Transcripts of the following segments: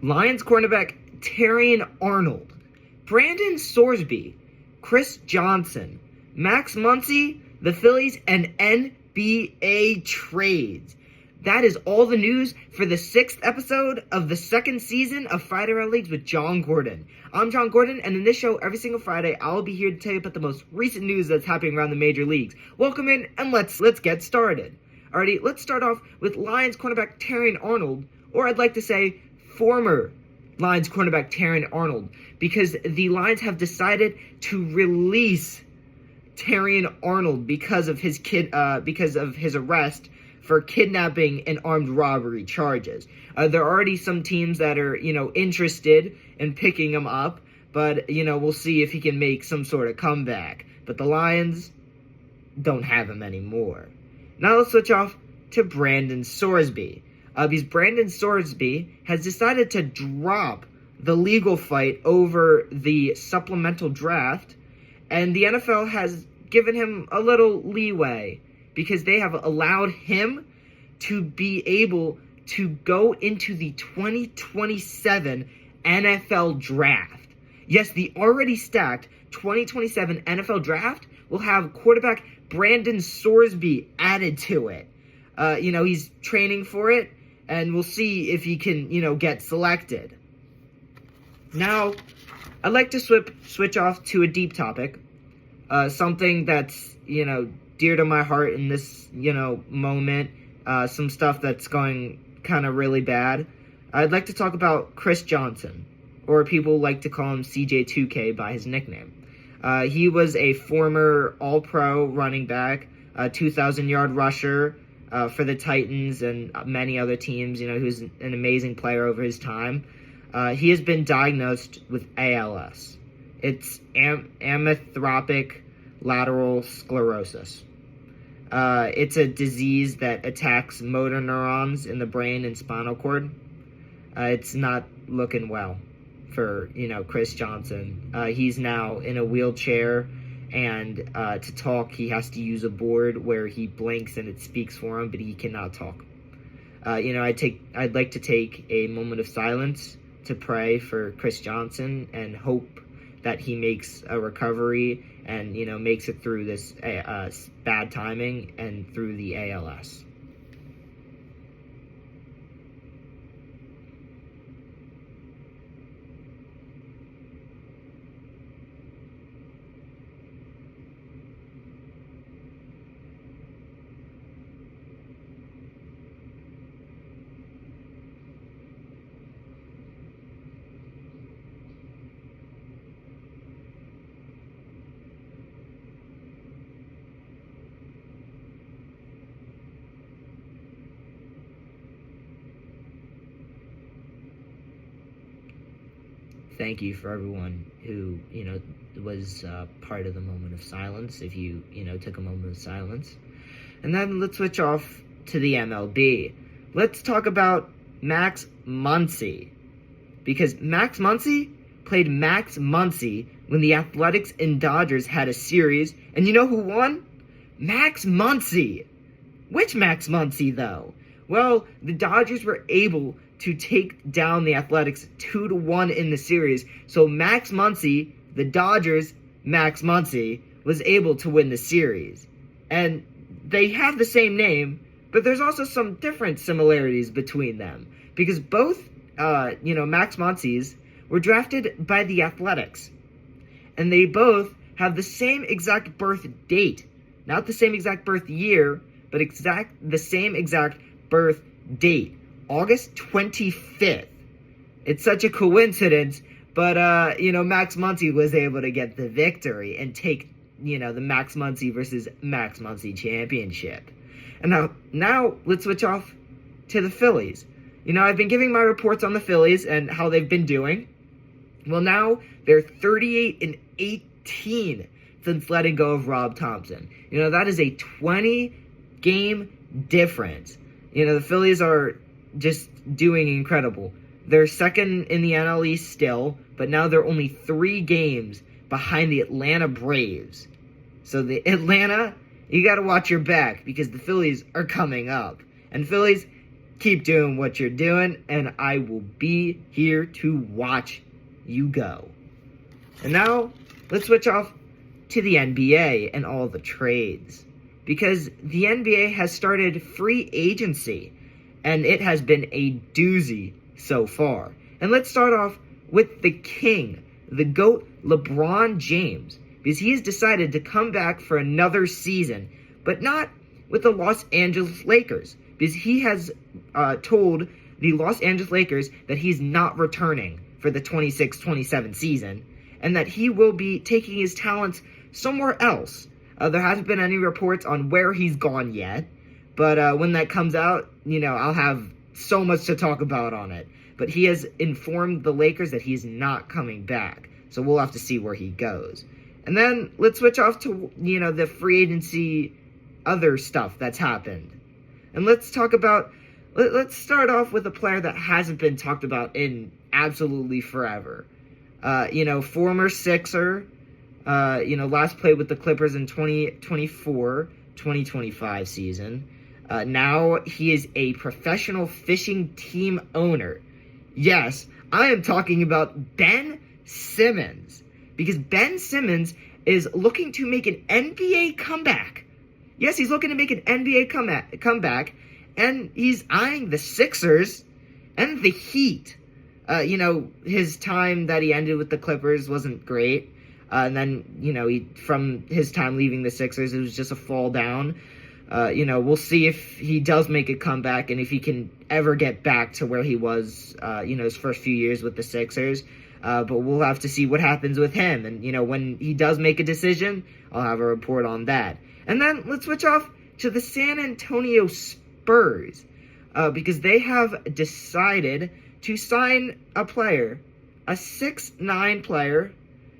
Lions cornerback Terrion Arnold, Brandon Sorsby, Chris Johnson, Max Muncy, the Phillies, and NBA trades. That is all the news for the 6th episode of the 2nd season of Friday Round Leagues with Jon Gordon. I'm Jon Gordon, and in this show, every single Friday, I'll be here to tell you about the most recent news that's happening around the major leagues. Welcome in, and let's get started. Alrighty, let's start off with Lions cornerback Terrion Arnold, or I'd like to say former Lions cornerback Terrion Arnold, because the Lions have decided to release Terrion Arnold because of his arrest for kidnapping and armed robbery charges. There are already some teams that are, interested in picking him up, but, we'll see if he can make some sort of comeback. But the Lions don't have him anymore. Now let's switch off to Brandon Sorsby. Because Brandon Sorsby has decided to drop the legal fight over the supplemental draft, and the NFL has given him a little leeway because they have allowed him to be able to go into the 2027 NFL draft. Yes, the already stacked 2027 NFL draft will have quarterback Brandon Sorsby added to it. He's training for it, and we'll see if he can, get selected. Now, I'd like to switch off to a deep topic, something that's, dear to my heart in this, moment, some stuff that's going kind of really bad. I'd like to talk about Chris Johnson, or people like to call him CJ2K by his nickname. He was a former All-Pro running back, 2,000-yard rusher for the Titans and many other teams. He was an amazing player over his time. He has been diagnosed with ALS. It's amyotrophic lateral sclerosis. It's a disease that attacks motor neurons in the brain and spinal cord. It's not looking well for, Chris Johnson. He's now in a wheelchair, and to talk, he has to use a board where he blinks and it speaks for him, but he cannot talk. I'd like to take a moment of silence to pray for Chris Johnson and hope that he makes a recovery and, makes it through this bad timing and through the ALS. Thank you for everyone who, was part of the moment of silence, if you, took a moment of silence. And then let's switch off to the MLB. Let's talk about Max Muncy. Because Max Muncy played Max Muncy when the Athletics and Dodgers had a series. And you know who won? Max Muncy. Which Max Muncy, though? Well, the Dodgers were able to take down the Athletics 2-1 in the series. So Max Muncy, the Dodgers' Max Muncy, was able to win the series. And they have the same name, but there's also some different similarities between them. Because both, Max Muncys were drafted by the Athletics. And they both have the same exact birth date. Not the same exact birth year, but the same exact birth date. August 25th. It's such a coincidence, but, Max Muncy was able to get the victory and take, the Max Muncy versus Max Muncy championship. And now let's switch off to the Phillies. I've been giving my reports on the Phillies and how they've been doing. Well, now they're 38-18 since letting go of Rob Thompson. That is a 20-game difference. The Phillies are just doing incredible. They're second in the NL East still, but now they're only 3 games behind the Atlanta Braves. So the Atlanta, you got to watch your back because the Phillies are coming up. And Phillies, keep doing what you're doing, and I will be here to watch you go. And now, let's switch off to the NBA and all the trades. Because the NBA has started free agency, and it has been a doozy so far. And let's start off with the king, the GOAT, LeBron James, because he has decided to come back for another season, but not with the Los Angeles Lakers, because he has told the Los Angeles Lakers that he's not returning for the 26-27 season, and that he will be taking his talents somewhere else. There hasn't been any reports on where he's gone yet, but when that comes out, I'll have so much to talk about on it. But he has informed the Lakers that he's not coming back, so we'll have to see where he goes. And then let's switch off to, the free agency other stuff that's happened. And let's start off with a player that hasn't been talked about in absolutely forever. Former Sixer, last played with the Clippers in 2024-2025 season. Now he is a professional fishing team owner. Yes, I am talking about Ben Simmons. Because Ben Simmons is looking to make an NBA comeback. Yes, he's looking to make an NBA comeback, and he's eyeing the Sixers and the Heat. His time that he ended with the Clippers wasn't great. And then, from his time leaving the Sixers, it was just a fall down. We'll see if he does make a comeback and if he can ever get back to where he was, his first few years with the Sixers. But we'll have to see what happens with him. And, when he does make a decision, I'll have a report on that. And then let's switch off to the San Antonio Spurs, because they have decided to sign a player, a 6'9" player,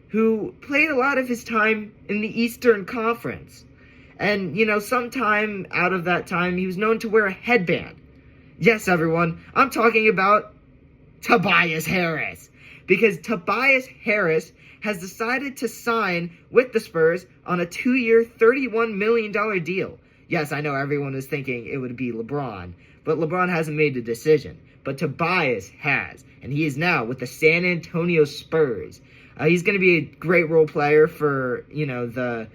who played a lot of his time in the Eastern Conference. And, sometime out of that time, he was known to wear a headband. Yes, everyone, I'm talking about Tobias Harris. Because Tobias Harris has decided to sign with the Spurs on a 2-year, $31 million deal. Yes, I know everyone was thinking it would be LeBron, but LeBron hasn't made a decision. But Tobias has, and he is now with the San Antonio Spurs. He's going to be a great role player for the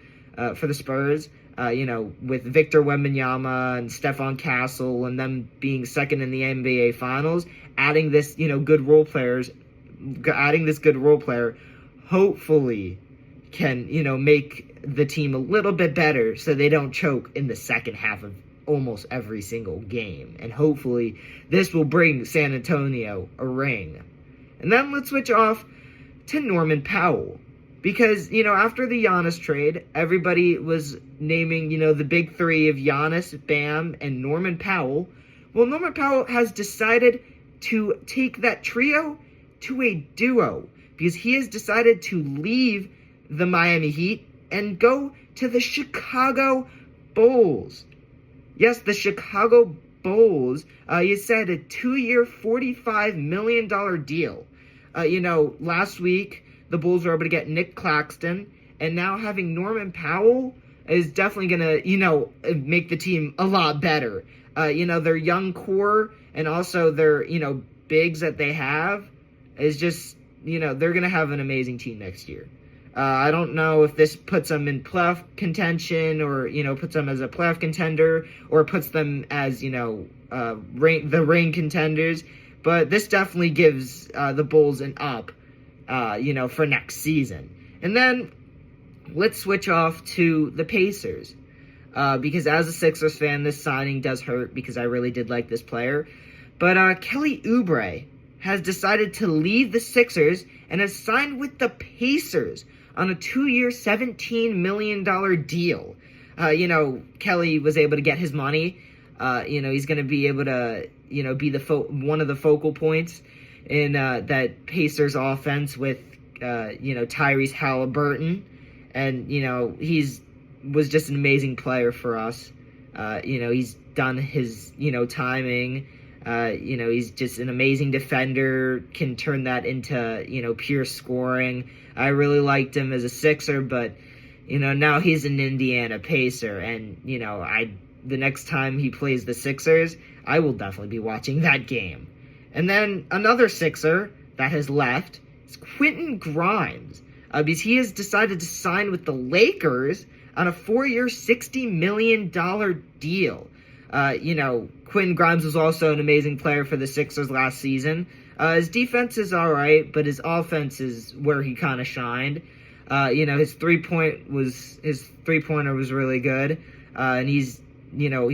Spurs. With Victor Wembanyama and Stephon Castle and them being second in the NBA Finals, adding this good role player, hopefully can make the team a little bit better so they don't choke in the second half of almost every single game. And hopefully this will bring San Antonio a ring. And then let's switch off to Norman Powell. Because, after the Giannis trade, everybody was naming, the big three of Giannis, Bam, and Norman Powell. Well, Norman Powell has decided to take that trio to a duo. Because he has decided to leave the Miami Heat and go to the Chicago Bulls. Yes, the Chicago Bulls. He said a 2-year, $45 million deal. Last week, the Bulls were able to get Nick Claxton, and now having Norman Powell is definitely going to, make the team a lot better. Their young core and also their, bigs that they have is just, they're going to have an amazing team next year. I don't know if this puts them in playoff contention or, puts them as a playoff contender or puts them as, the reign contenders. But this definitely gives the Bulls an up, for next season. And then let's switch off to the Pacers. Because as a Sixers fan, this signing does hurt because I really did like this player. But Kelly Oubre has decided to leave the Sixers and has signed with the Pacers on a 2-year, $17 million deal. Kelly was able to get his money. He's going to be able to, be one of the focal points in that Pacers offense with, Tyrese Halliburton. And, was just an amazing player for us. He's done his, timing. He's just an amazing defender, can turn that into, pure scoring. I really liked him as a Sixer, but, now he's an Indiana Pacer, and, I the next time he plays the Sixers, I will definitely be watching that game. And then another Sixer that has left is Quentin Grimes, because he has decided to sign with the Lakers on a 4-year, $60 million deal. Quentin Grimes was also an amazing player for the Sixers last season. His defense is all right, but his offense is where he kind of shined. His three-pointer was really good, and he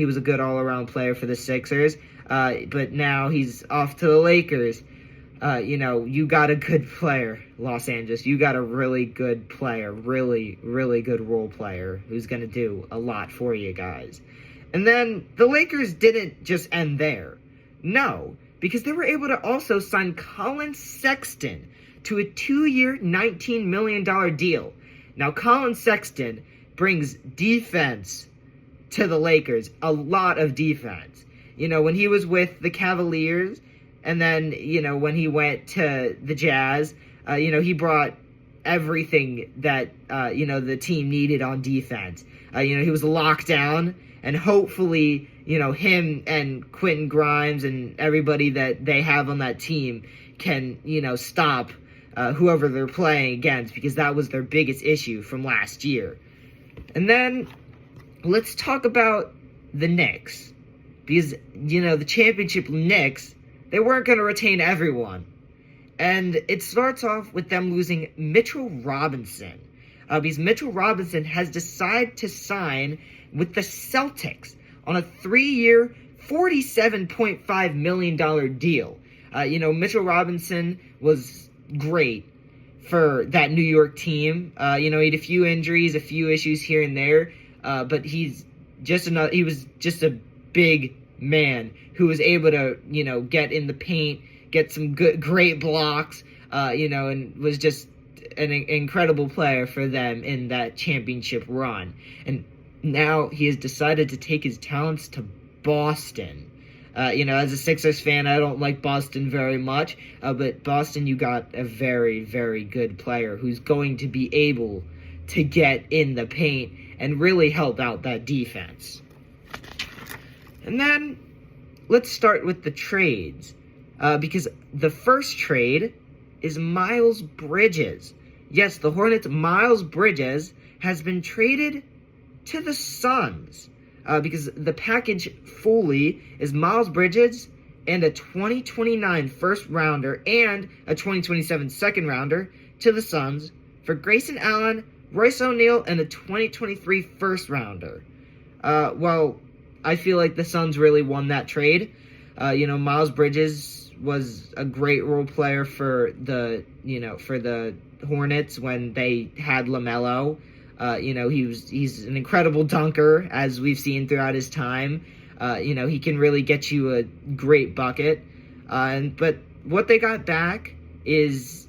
was a good all-around player for the Sixers. But now he's off to the Lakers. You got a good player, Los Angeles. You got a really good player, really, really good role player who's going to do a lot for you guys. And then the Lakers didn't just end there. No, because they were able to also sign Colin Sexton to a 2-year, $19 million deal. Now, Colin Sexton brings defense to the Lakers, a lot of defense. When he was with the Cavaliers, and then, when he went to the Jazz, he brought everything that, the team needed on defense. He was locked down, and hopefully, him and Quentin Grimes and everybody that they have on that team can, stop whoever they're playing against, because that was their biggest issue from last year. And then let's talk about the Knicks, because, the championship Knicks, they weren't going to retain everyone. And it starts off with them losing Mitchell Robinson, because Mitchell Robinson has decided to sign with the Celtics on a 3-year, $47.5 million deal. Mitchell Robinson was great for that New York team. He had a few injuries, a few issues here and there, but he was just a big man who was able to, get in the paint, get some great blocks, and was just an incredible player for them in that championship run. And now he has decided to take his talents to Boston. As a Sixers fan, I don't like Boston very much, but Boston, you got a very, very good player who's going to be able to get in the paint and really help out that defense. And then let's start with the trades, because the first trade is Miles Bridges. Yes, the Hornets' Miles Bridges has been traded to the Suns, because the package fully is Miles Bridges and a 2029 first rounder and a 2027 second rounder to the Suns for Grayson Allen, Royce O'Neal, and a 2023 first rounder. I feel like the Suns really won that trade. Miles Bridges was a great role player for the Hornets when they had LaMelo. He's an incredible dunker, as we've seen throughout his time. He can really get you a great bucket. But what they got back is,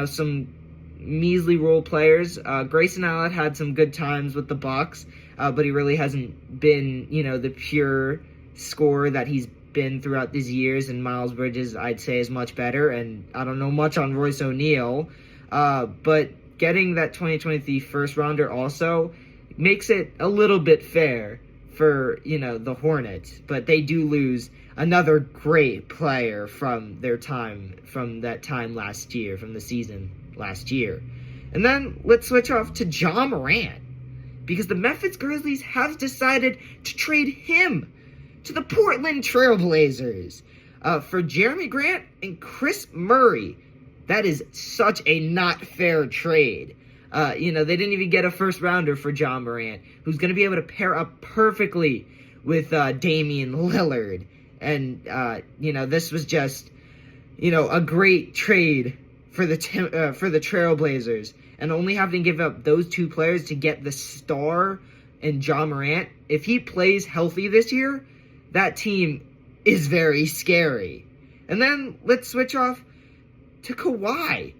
some measly role players. Grayson Allen had some good times with the Bucks, but he really hasn't been, the pure scorer that he's been throughout these years. And Miles Bridges, I'd say, is much better. And I don't know much on Royce O'Neal, but getting that 2023 first rounder also makes it a little bit fair for, the Hornets. But they do lose another great player from that time last year, from the season last year. And then let's switch off to John Morant, because the Memphis Grizzlies have decided to trade him to the Portland Trailblazers for Jeremy Grant and Chris Murray. That is such a not fair trade. They didn't even get a first rounder for John Morant, who's going to be able to pair up perfectly with Damian Lillard. And, this was just, a great trade for the Trailblazers. And only having to give up those two players to get the star in John Morant, if he plays healthy this year, that team is very scary. And then let's switch off to Kawhi,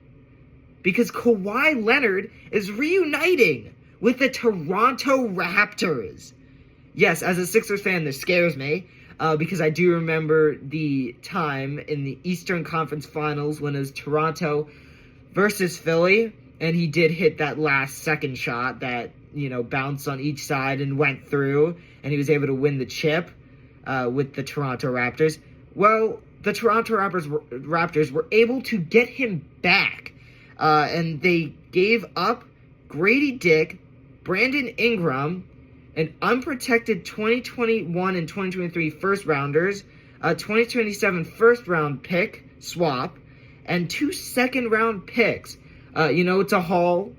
because Kawhi Leonard is reuniting with the Toronto Raptors. Yes, as a Sixers fan, this scares me, because I do remember the time in the Eastern Conference Finals when it was Toronto versus Philly, and he did hit that last second shot that, bounced on each side and went through, and he was able to win the chip with the Toronto Raptors. Well, the Toronto Raptors were able to get him back, and they gave up Grady Dick, Brandon Ingram, an unprotected 2021 and 2023 first rounders, a 2027 first round pick swap, and 2 second round picks. It's a haul,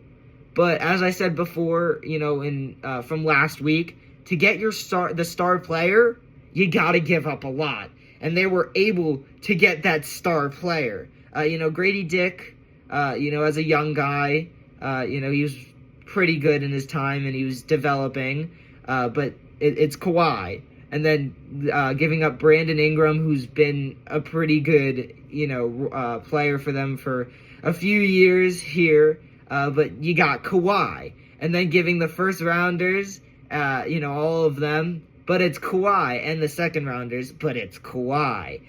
but as I said before, from last week, to get the star player, you gotta give up a lot. And they were able to get that star player. Grady Dick, as a young guy, he was pretty good in his time and he was developing, but it's Kawhi. And then giving up Brandon Ingram, who's been a pretty good, player for them for a few years here, but you got Kawhi. And then giving the first rounders, all of them, but it's Kawhi, and the second rounders, but it's Kawhi.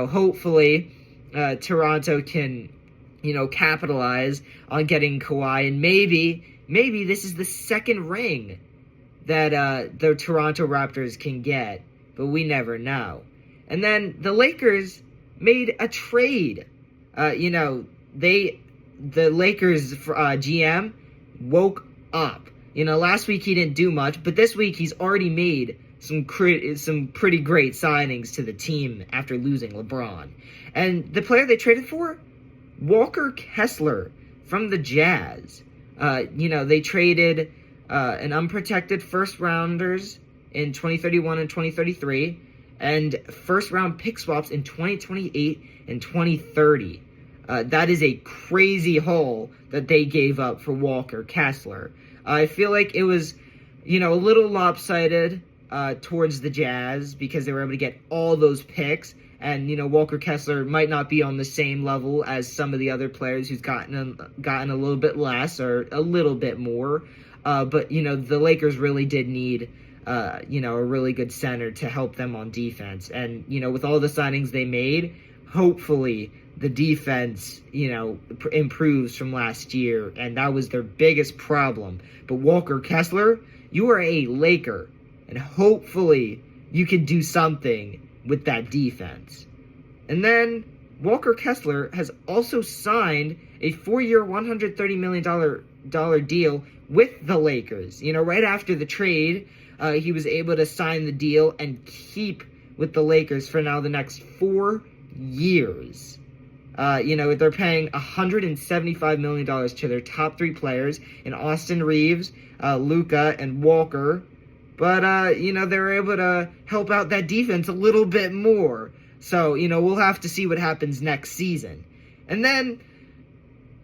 Hopefully Toronto can, capitalize on getting Kawhi, and maybe this is the second ring that the Toronto Raptors can get, but we never know. And then the Lakers made a trade. The Lakers GM woke up. Last week he didn't do much, but this week he's already made some pretty great signings to the team after losing LeBron. And the player they traded for, Walker Kessler from the Jazz. They traded an unprotected first rounders in 2031 and 2033, and first round pick swaps in 2028 and 2030. That is a crazy haul that they gave up for Walker Kessler. I feel like it was, a little lopsided towards the Jazz because they were able to get all those picks. And, Walker Kessler might not be on the same level as some of the other players who's gotten a little bit less or a little bit more. But, the Lakers really did need, a really good center to help them on defense. And, with all the signings they made, hopefully the defense, improves from last year, and that was their biggest problem. But Walker Kessler, you are a Laker, and hopefully you can do something with that defense. And then Walker Kessler has also signed a 4-year, $130 million deal with the Lakers. Right after the trade, he was able to sign the deal and keep with the Lakers for now the next 4 years. They're paying $175 million to their top 3 players in Austin Reeves, Luka, and Walker. But, they're able to help out that defense a little bit more. So, we'll have to see what happens next season. And then,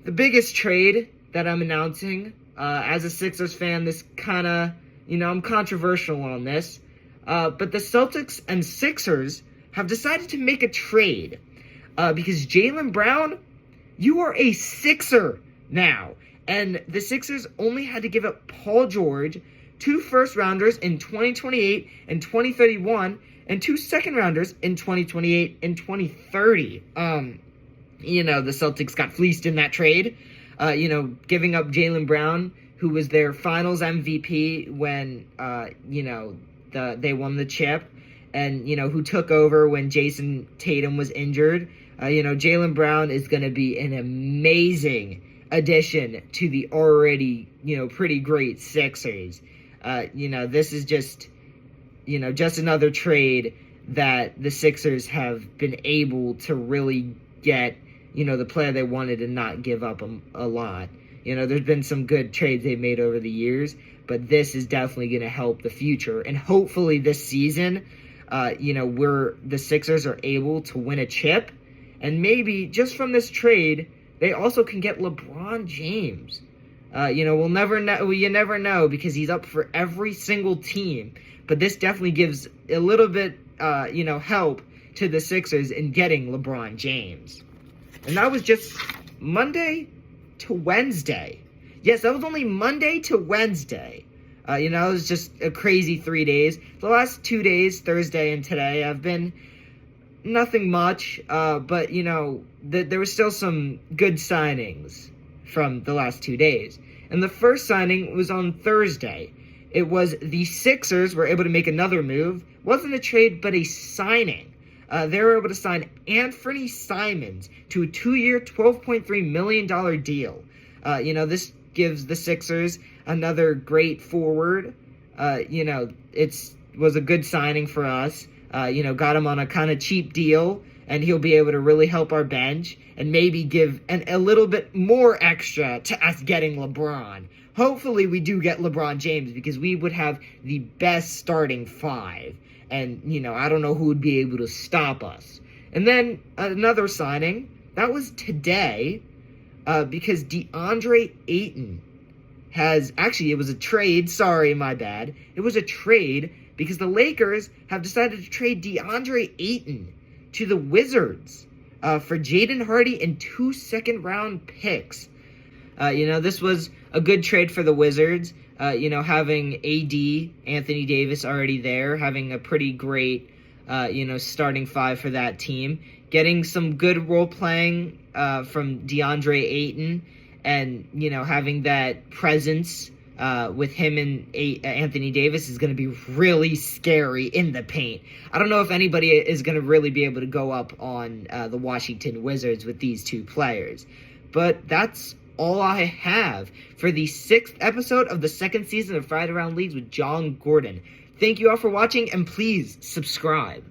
the biggest trade that I'm announcing, as a Sixers fan, this kind of, I'm controversial on this. But the Celtics and Sixers have decided to make a trade. Because Jaylen Brown, you are a Sixer now. And the Sixers only had to give up Paul George, 2 first-rounders in 2028 and 2031, and 2 second-rounders in 2028 and 2030. The Celtics got fleeced in that trade, giving up Jaylen Brown, who was their finals MVP when, they won the chip, and, who took over when Jason Tatum was injured. Jaylen Brown is going to be an amazing addition to the already, pretty great Sixers. This is just another trade that the Sixers have been able to really get, the player they wanted and not give up a lot. There's been some good trades they've made over the years, but this is definitely going to help the future. And hopefully this season, where the Sixers are able to win a chip, and maybe just from this trade, they also can get LeBron James. We'll never know. Well, you never know because he's up for every single team. But this definitely gives a little bit, help to the Sixers in getting LeBron James. And that was just Monday to Wednesday. Yes, that was only Monday to Wednesday. It was just a crazy 3 days. The last 2 days, Thursday and today, have been nothing much. But, there were still some good signings from the last 2 days. And the first signing was on Thursday. It was the Sixers were able to make another move. Wasn't a trade, but a signing. They were able to sign Anthony Simons to a 2-year, $12.3 million deal. This gives the Sixers another great forward. It was a good signing for us. Got him on a kind of cheap deal, and he'll be able to really help our bench and maybe give a little bit more extra to us getting LeBron. Hopefully we do get LeBron James, because we would have the best starting five. And, I don't know who would be able to stop us. And then another signing, that was today, because DeAndre Ayton it was a trade. Sorry, my bad. It was a trade because the Lakers have decided to trade DeAndre Ayton to the Wizards for Jaden Hardy and 2 second-round picks. This was a good trade for the Wizards. Having AD, Anthony Davis already there, having a pretty great, starting five for that team. Getting some good role-playing from DeAndre Ayton, and, having that presence with him and Anthony Davis is going to be really scary in the paint. I don't know if anybody is going to really be able to go up on the Washington Wizards with these two players. But that's all I have for the 6th episode of the 2nd season of Friday Round Leagues with Jon Gordon. Thank you all for watching, and please subscribe.